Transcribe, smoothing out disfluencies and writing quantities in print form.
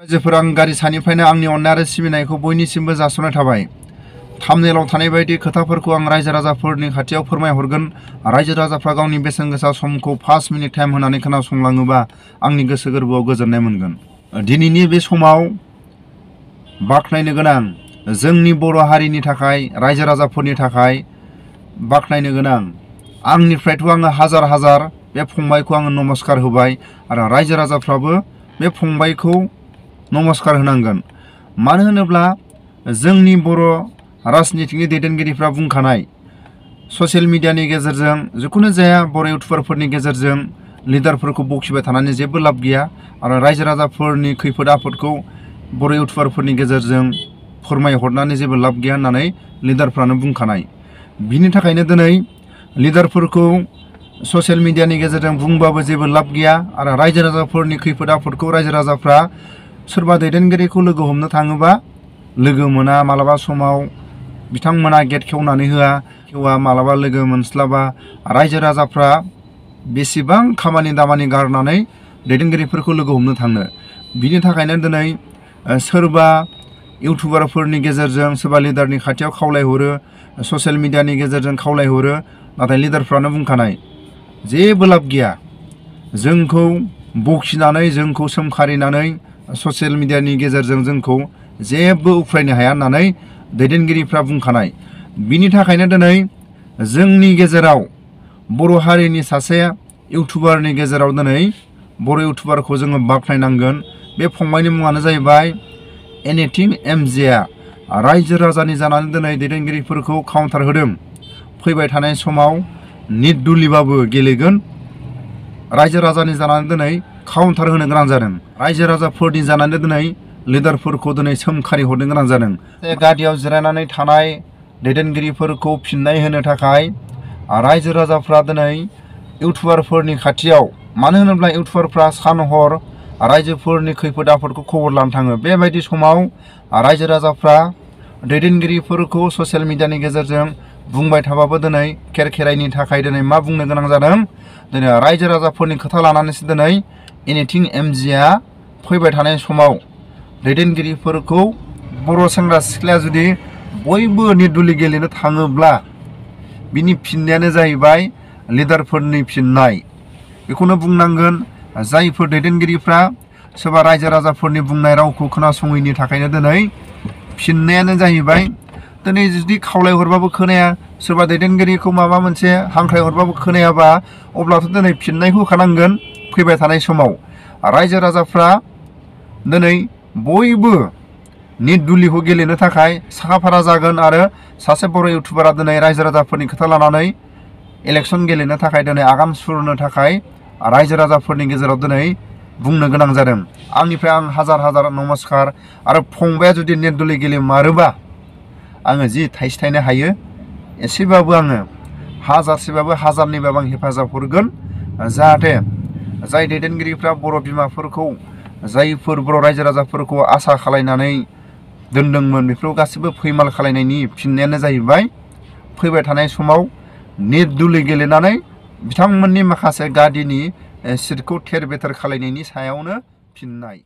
रायजोफोर आं गारि सानिफ्रायनो आंनि अननाय आरो सिबिनायखौ बयनिसिमबो जासिहरनाय थाबाय। थाम्बनेलाव थानाय बायदि खोथाफोरखौ आं रायजो राजाफोरनि खाथियाव फोरमायहरगोन। रायजो राजाफ्रा गावनि बेसेन गोसा समखौ 5 मिनिट टाइम होनानै खोनासंलाङोबा आंनि गोसो गोरबोआव गोजोननाय मोनगोन। दिनैनि बे समाव बाख्नायनो गोनां जोंनि बर' हारिनि थाखाय रायजो राजाफोरनि थाखाय बाख्नायनो गोनां आंनिफ्रायथ' आङो हाजार हाजार बे फंबायखौ आङो नमस्कार होबाय आरो रायजो राजाफ्राबो बे फंबायखौ नमस्कार होनांगोन। मानो होनोब्ला जोंनि बर' राजनितिनि दैदेनगिरिफ्रा बुंखानाय ससियेल मिडियानि गेजेरजों जिखुनु जाया बर' इउटुबारफोरनि गेजेरजों लिडारफोरखौ बखिबाय थानानै जेबो लाब गैया आरो रायजो राजाफोरनि खैफोद आफोदखौ बर' इउटुबारफोरनि गेजेरजों फोरमायहरनानै जेबो लाब गैया होननानै लिडारफ्रानो बुंखानाय। बिनि थाखायनो दिनै लिडारफोरखौ ससियेल मिडियानि गेजेरजों बुंबाबो जेबो लाब गैया आरो रायजो राजाफोरनि खैफोद आफोदखौ रायजो राजाफ्रा सोरबा दैदेनगिरिखौ लोगो हमनो थाङोबा लोगो मोना, मालाबा समाव बिथांमोना गेट खेवनानै खेवा मालाबा लोगो मोनस्लाबा। रायजो राजाफ्रा बेसेबां खामानि दामानि गारनानै दैदेनगिरिफोरखौ लोगो हमनो थाङो। बिनि थाखायनो दिनै सोरबा इउटुबारफोरनि गेजेरजों सोरबा लिडारनि खाथियाव खावलायहरो, ससियेल मिडियानि गेजेरजों खावलायहरो, नाथाय लिडारफ्रानो बुंखानाय जेबो लाब गैया। जोंखौ बखिनानै जोंखौ सोमखारिनानै ससियेल मिडियानि गेजेरजों जोंखौ जेबो उफ्रायनो हाया होननानै दैदेनगिरिफ्रा बुंखानाय। बिनि थाखायनो दिनै जोंनि गेजेराव बर' हारिनि सासे इउटुबारनि गेजेराव दिनै बर' इउटुबारखौ जोङो बाख्नायनांगोन। बे फंबायनि मुङानो जाहैबाय एनिथिं एमजेआ रायजो राजानि जानानै दिनै दैदेनगिरिफोरखौ काउन्टार होदों। फैबाय थानाय समाव निट दुलिबाबो गेलेगोन। रायजो राजानि जानानै दिनै काउन्टार होनो गोनां जादों। रायजो राजाफोरनि जानानै दिनै लिडारफोरखौ दिनै सोमखारि हरनो गोनां जादों। गादियाव जिरायनानै थानाय दैदेनगिरिफोरखौ फिननाय होनो थाखाय रायजो राजाफ्रा दिनै इउटुबारफोरनि खाथियाव, मानो होनोब्ला इउटुबारफ्रा सान हर रायजोफोरनि खैफोद आफोदखौ खबर लानो थाङो। बेबायदि समाव रायजो राजाफ्रा दैदेनगिरिफोरखौ ससियेल मिडियानि गेजेरजों बुंबाय थाबाबो दिनै खेरखेराइनि थाखाय दिनै मा बुंनो गोनां जादों। दिनै रायजो राजाफोरनि खोथा लानानैसो दिनै एनिथिं एमजेआ फैबाय थानाय समाव दैदेनगिरिफोरखौ बर' सेंग्रा सिख्लाया जुदि बयबो निदुलि गेलेनो थाङोब्ला बिनि फिननायानो जाहैबाय लिडारफोरनि फिननाय। बेखौनो बुंनांगोन जायफोर दैदेनगिरिफ्रा सोरबा रायजो राजाफोरनि बुंनाय रावखौ खोनासङैनि थाखायनो दिनै फिननायानो जाहैबाय दिनै जुदि खावलायहरबाबो खोनाया, सोरबा दैदेनगिरिखौ माबा मोनसे हांख्रायहरबाबो खोनायाबा अब्लाथ' दिनै फिननायखौ होखानांगोन। फैबाय थानाय समाव रायजो राजाफ्रा दिनै बयबो निट दुलिखौ गेलेनो थाखाय साखाफारा जागोन आरो सासे बर' इउटुबारा दिनै रायजो राजाफोरनि खोथा लानानै इलेक्सन गेलेनो थाखाय दिनै आगान सुरनो थाखाय रायजो राजाफोरनि गेजेराव दिनै बुंनो गोनां जादों। आंनिफ्राय आं हाजार हाजार नमस्कार आरो फंबाया जुदि निट दुलि गेलेमारोबा आङो जि थाइसे थाइनै हायो एसेबाबो आङो हाजारसेबाबो हाजारनैबाबो आं हेफाजाब हरगोन। जाहाथे जाय दैदेनगिरिफ्रा बर' बिमाफोरखौ जायफोर बर' रायजो राजाफोरखौ आसा खालायनानै दोनदोंमोन बेफोराव गासैबो फैमाल खालायनायनि फिननायानो जाहैबाय फैबाय थानाय समाव निट दुलि गेलेनानै बिथांमोननि माखासे गादिनि सिटखौ थेर बेथेर खालायनायनि सायावनो फिननाय।